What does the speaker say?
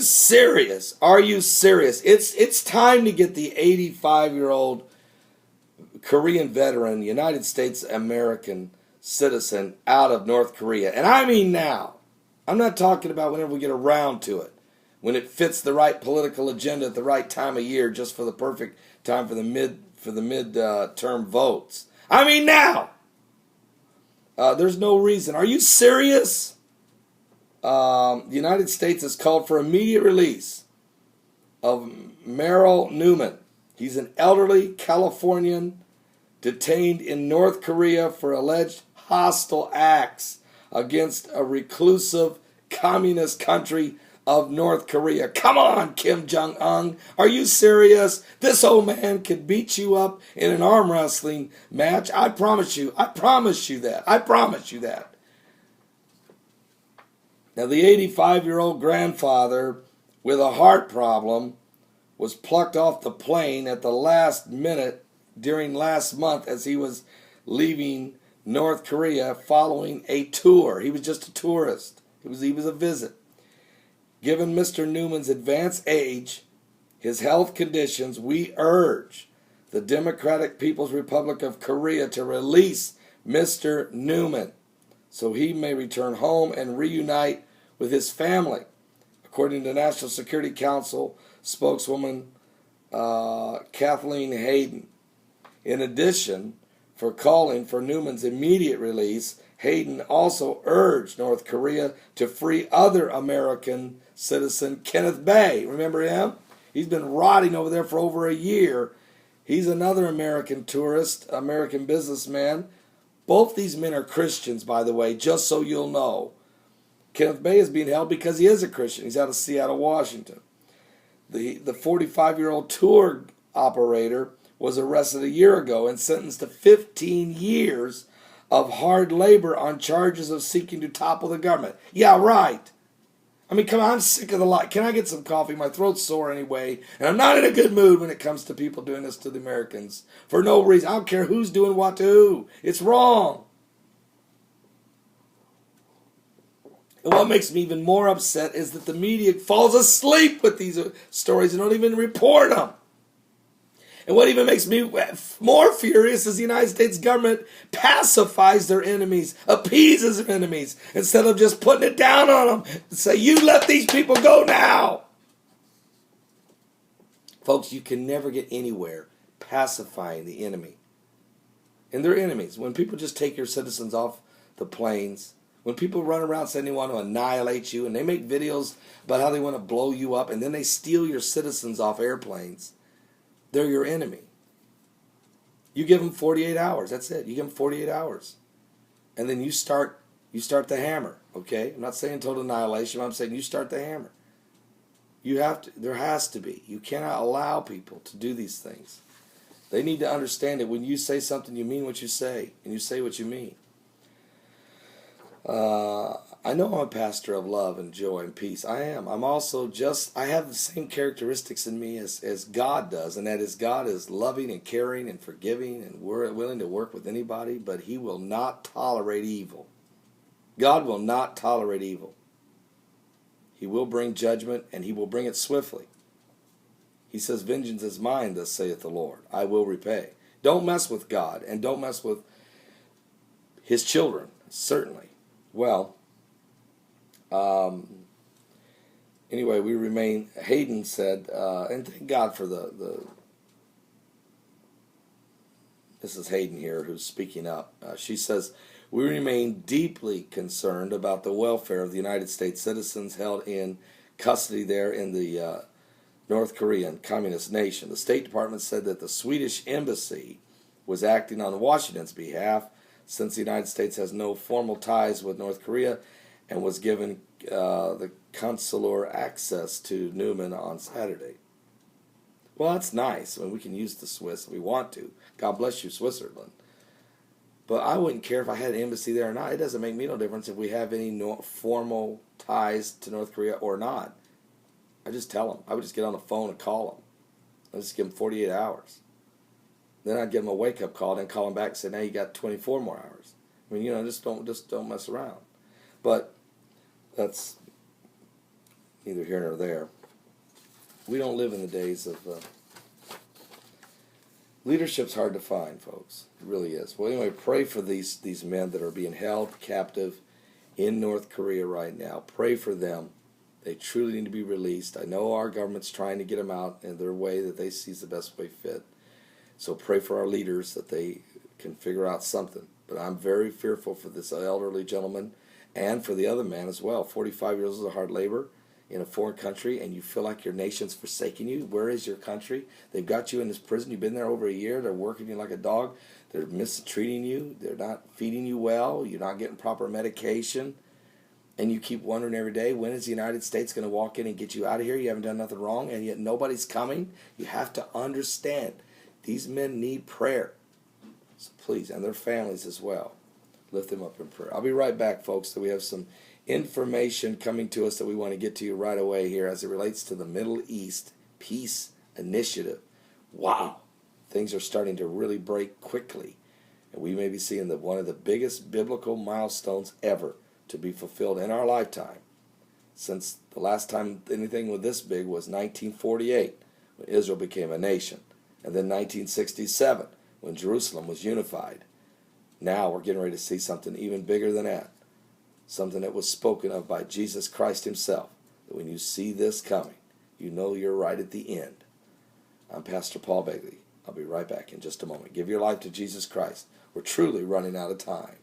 serious? Are you serious? It's time to get the 85-year-old Korean veteran, United States American citizen out of North Korea. And I mean now. I'm not talking about whenever we get around to it, when it fits the right political agenda at the right time of year, just for the perfect time for the mid-term votes. I mean now. There's no reason. Are you serious? The United States has called for immediate release of Merrill Newman. He's an elderly Californian detained in North Korea for alleged hostile acts against a reclusive communist country of North Korea. Come on, Kim Jong-un. Are you serious? This old man could beat you up in an arm wrestling match. I promise you. I promise you that. I promise you that. Now, the 85-year-old grandfather with a heart problem was plucked off the plane at the last minute during last month as he was leaving North Korea following a tour. He was just a tourist. He was a visit. Given Mr. Newman's advanced age, his health conditions, we urge the Democratic People's Republic of Korea to release Mr. Newman so he may return home and reunite with his family, according to National Security Council spokeswoman Kathleen Hayden. In addition, for calling for Newman's immediate release, Hayden also urged North Korea to free other American citizen Kenneth Bae. Remember him? He's been rotting over there for over a year. He's another American tourist, American businessman. Both these men are Christians, by the way, just so you'll know. Kenneth Bae is being held because he is a Christian. He's out of Seattle, Washington. The 45-year-old tour operator was arrested a year ago and sentenced to 15 years of hard labor on charges of seeking to topple the government. Yeah, right. I mean, come on, I'm sick of the lie. Can I get some coffee? My throat's sore anyway, and I'm not in a good mood when it comes to people doing this to the Americans for no reason. I don't care who's doing what to who. It's wrong. And what makes me even more upset is that the media falls asleep with these stories and don't even report them. And what even makes me more furious is the United States government pacifies their enemies, appeases their enemies, instead of just putting it down on them and say, you let these people go now. Folks, you can never get anywhere pacifying the enemy. And they're enemies. When people just take your citizens off the planes, when people run around saying they want to annihilate you, and they make videos about how they want to blow you up, and then they steal your citizens off airplanes, they're your enemy. You give them 48 hours. That's it. You give them 48 hours. And then you start the hammer, okay? I'm not saying total annihilation. I'm saying you start the hammer. You have to. There has to be. You cannot allow people to do these things. They need to understand that when you say something, you mean what you say, and you say what you mean. I know I'm a pastor of love and joy and peace. I am. I'm also I have the same characteristics in me as God does, and that is God is loving and caring and forgiving and willing to work with anybody, but He will not tolerate evil. God will not tolerate evil. He will bring judgment, and He will bring it swiftly. He says, vengeance is mine, thus saith the Lord. I will repay. Don't mess with God, and don't mess with His children, certainly. Well, anyway, we remain, Hayden said, and thank God for this is Hayden here who's speaking up. She says, we remain deeply concerned about the welfare of the United States citizens held in custody there in the North Korean communist nation. The State Department said that the Swedish embassy was acting on Washington's behalf since the United States has no formal ties with North Korea and was given the consular access to Newman on Saturday. Well, that's nice. I mean, we can use the Swiss if we want to. God bless you, Switzerland. But I wouldn't care if I had an embassy there or not. It doesn't make me no difference if we have any formal ties to North Korea or not. I just tell them. I would just get on the phone and call them. I just give them 48 hours. Then I'd give them a wake-up call, then call them back and say, now you got 24 more hours. I mean, just don't mess around. But that's neither here nor there. We don't live in the days of leadership's hard to find, folks. It really is. Well, anyway, pray for these men that are being held captive in North Korea right now. Pray for them. They truly need to be released. I know our government's trying to get them out in their way that they see is the best way fit. So pray for our leaders that they can figure out something. But I'm very fearful for this elderly gentleman and for the other man as well. 45 years of hard labor in a foreign country, and you feel like your nation's forsaking you. Where is your country? They've got you in this prison. You've been there over a year. They're working you like a dog. They're mistreating you. They're not feeding you well. You're not getting proper medication. And you keep wondering every day, when is the United States going to walk in and get you out of here? You haven't done nothing wrong, and yet nobody's coming. You have to understand, these men need prayer. So please, and their families as well, lift them up in prayer. I'll be right back, folks. So we have some information coming to us that we want to get to you right away here as it relates to the Middle East Peace Initiative. Wow, things are starting to really break quickly. And we may be seeing one of the biggest biblical milestones ever to be fulfilled in our lifetime, since the last time anything was this big was 1948, when Israel became a nation, and then 1967, when Jerusalem was unified. Now we're getting ready to see something even bigger than that, something that was spoken of by Jesus Christ himself, that when you see this coming, you know you're right at the end. I'm Pastor Paul Begley. I'll be right back in just a moment. Give your life to Jesus Christ. We're truly running out of time.